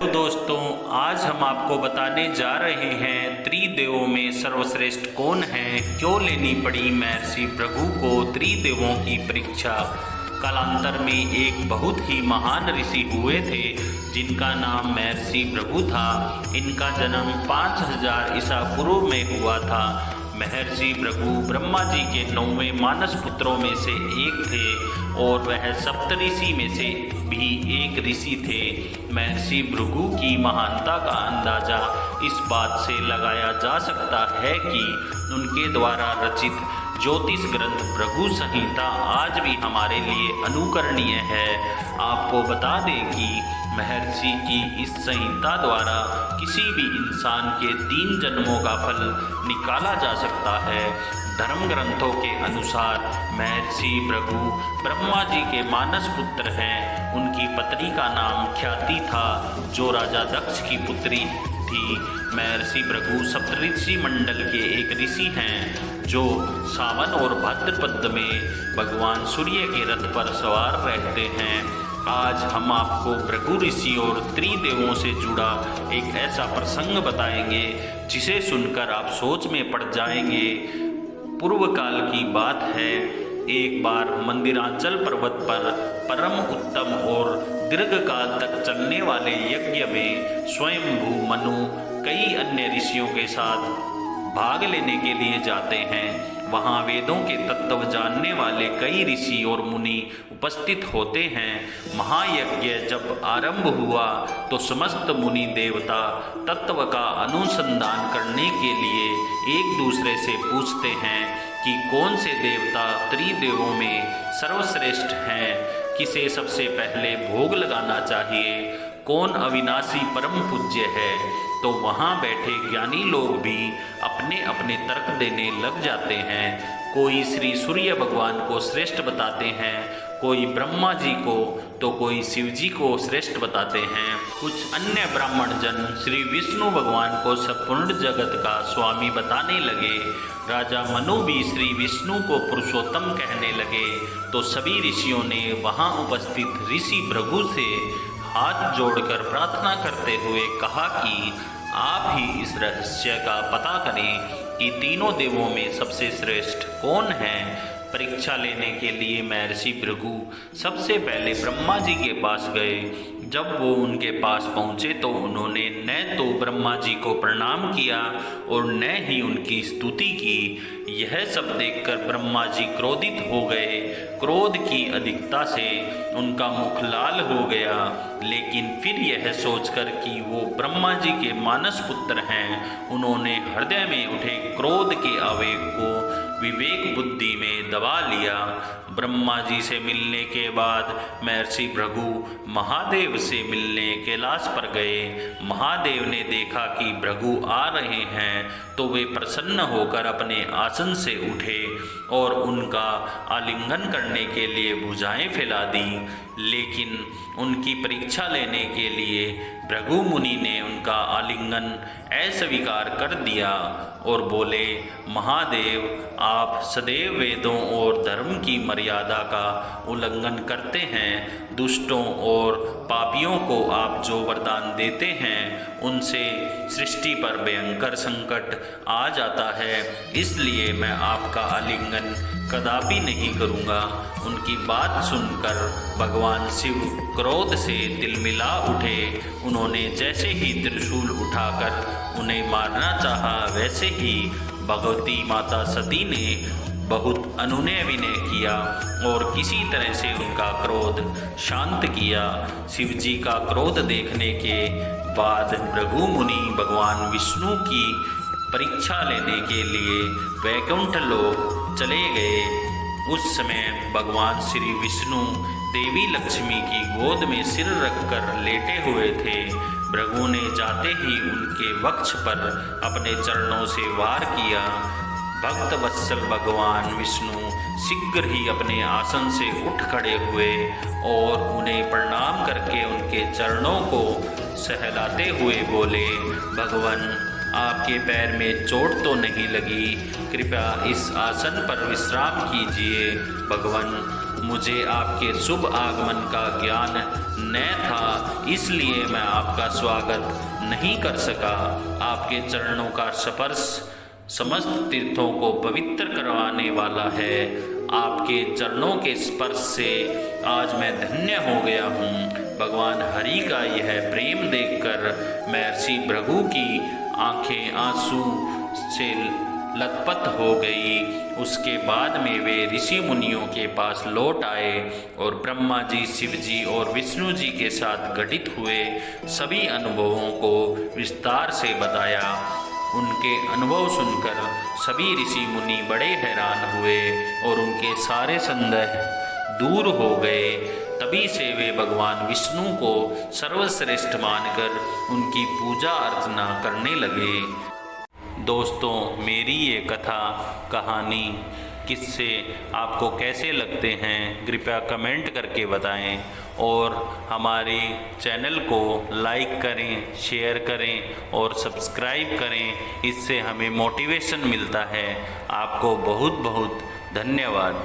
तो दोस्तों, आज हम आपको बताने जा रहे हैं त्रिदेवों में सर्वश्रेष्ठ कौन है, क्यों लेनी पड़ी महर्षि भृगु को त्रिदेवों की परीक्षा। कालांतर में एक बहुत ही महान ऋषि हुए थे जिनका नाम महर्षि भृगु था। इनका जन्म 5000 ईसा पूर्व में हुआ था। महर्षि भृगु ब्रह्मा जी के 9वें मानस पुत्रों में से एक थे और वह सप्तऋषि में से भी एक ऋषि थे। महर्षि भृगु की महानता का अंदाजा इस बात से लगाया जा सकता है कि उनके द्वारा रचित ज्योतिष ग्रंथ भृगु संहिता आज भी हमारे लिए अनुकरणीय है। आपको बता दें कि महर्षि की इस संहिता द्वारा किसी भी इंसान के 3 जन्मों का फल निकाला जा सकता है। धर्म ग्रंथों के अनुसार महर्षि भृगु ब्रह्मा जी के मानस पुत्र हैं। उनकी पत्नी का नाम ख्याति था जो राजा दक्ष की पुत्री थी। महर्षि भृगु सप्तऋषि मंडल के एक ऋषि हैं जो सावन और भाद्रपद में भगवान सूर्य के रथ पर सवार रहते हैं। आज हम आपको भृगु ऋषि और त्रिदेवों से जुड़ा एक ऐसा प्रसंग बताएंगे जिसे सुनकर आप सोच में पड़ जाएंगे। पूर्व काल की बात है, एक बार मंदिरांचल पर्वत पर परम उत्तम और दीर्घ काल तक चलने वाले यज्ञ में स्वयंभू मनु कई अन्य ऋषियों के साथ भाग लेने के लिए जाते हैं। वहाँ वेदों के तत्व जानने वाले कई ऋषि और मुनि उपस्थित होते हैं। महायज्ञ जब आरंभ हुआ तो समस्त मुनि देवता तत्व का अनुसंधान करने के लिए एक दूसरे से पूछते हैं कि कौन से देवता त्रिदेवों में सर्वश्रेष्ठ हैं, किसे सबसे पहले भोग लगाना चाहिए, कौन अविनाशी परम पूज्य है। तो वहाँ बैठे ज्ञानी लोग भी अपने अपने तर्क देने लग जाते हैं। कोई श्री सूर्य भगवान को श्रेष्ठ बताते हैं, कोई ब्रह्मा जी को तो कोई शिव जी को श्रेष्ठ बताते हैं। कुछ अन्य ब्राह्मण जन श्री विष्णु भगवान को संपूर्ण जगत का स्वामी बताने लगे। राजा मनु भी श्री विष्णु को पुरुषोत्तम कहने लगे। तो सभी ऋषियों ने वहाँ उपस्थित ऋषि भृगु से हाथ जोड़कर प्रार्थना करते हुए कहा कि आप ही इस रहस्य का पता करें कि तीनों देवों में सबसे श्रेष्ठ कौन है। परीक्षा लेने के लिए महर्षि भृगु सबसे पहले ब्रह्मा जी के पास गए। जब वो उनके पास पहुँचे तो उन्होंने न तो ब्रह्मा जी को प्रणाम किया और न ही उनकी स्तुति की। यह सब देखकर ब्रह्मा जी क्रोधित हो गए। क्रोध की अधिकता से उनका मुख लाल हो गया, लेकिन फिर यह सोचकर कि वो ब्रह्मा जी के मानस पुत्र हैं, उन्होंने हृदय में उठे क्रोध के आवेग को विवेक बुद्धि में दबा लिया। ब्रह्मा जी से मिलने के बाद महर्षि भृगु महादेव से मिलने कैलाश पर गए। महादेव ने देखा कि भृगु आ रहे हैं तो वे प्रसन्न होकर अपने आसन से उठे और उनका आलिंगन करने के लिए भुजाएं फैला दी। लेकिन उनकी परीक्षा लेने के लिए भृगु मुनि ने उनका आलिंगन अस्वीकार कर दिया और बोले, महादेव, आप सदैव वेदों और धर्म की मर्यादा का उल्लंघन करते हैं। दुष्टों और पापियों को आप जो वरदान देते हैं उनसे सृष्टि पर भयंकर संकट आ जाता है, इसलिए मैं आपका आलिंगन कदापि नहीं करूँगा। उनकी बात सुनकर भगवान शिव क्रोध से तिलमिला उठे। उन्होंने जैसे ही त्रिशूल उठाकर उन्हें मारना चाहा, वैसे ही भगवती माता सती ने बहुत अनुनय विनय किया और किसी तरह से उनका क्रोध शांत किया। शिव जी का क्रोध देखने के बाद भृगु मुनि भगवान विष्णु की परीक्षा लेने के लिए वैकुंठ लोक चले गए। उस समय भगवान श्री विष्णु देवी लक्ष्मी की गोद में सिर रखकर लेटे हुए थे। भृगु ने जाते ही उनके वक्ष पर अपने चरणों से वार किया। भक्त वत्सल भगवान विष्णु शीघ्र ही अपने आसन से उठ खड़े हुए और उन्हें प्रणाम करके उनके चरणों को सहलाते हुए बोले, भगवान, आपके पैर में चोट तो नहीं लगी? कृपया इस आसन पर विश्राम कीजिए। भगवान, मुझे आपके शुभ आगमन का ज्ञान न था, इसलिए मैं आपका स्वागत नहीं कर सका। आपके चरणों का स्पर्श समस्त तीर्थों को पवित्र करवाने वाला है। आपके चरणों के स्पर्श से आज मैं धन्य हो गया हूँ। भगवान हरि का यह प्रेम देखकर महर्षि भृगु की आंखें आंसू से लथपथ हो गई। उसके बाद में वे ऋषि मुनियों के पास लौट आए और ब्रह्मा जी, शिव जी और विष्णु जी के साथ घटित हुए सभी अनुभवों को विस्तार से बताया। उनके अनुभव सुनकर सभी ऋषि मुनि बड़े हैरान हुए और उनके सारे संदेह दूर हो गए। तभी से वे भगवान विष्णु को सर्वश्रेष्ठ मानकर उनकी पूजा अर्चना करने लगे। दोस्तों, मेरी ये कथा कहानी किस्से आपको कैसे लगते हैं कृपया कमेंट करके बताएं और हमारे चैनल को लाइक करें, शेयर करें और सब्सक्राइब करें। इससे हमें मोटिवेशन मिलता है। आपको बहुत बहुत धन्यवाद।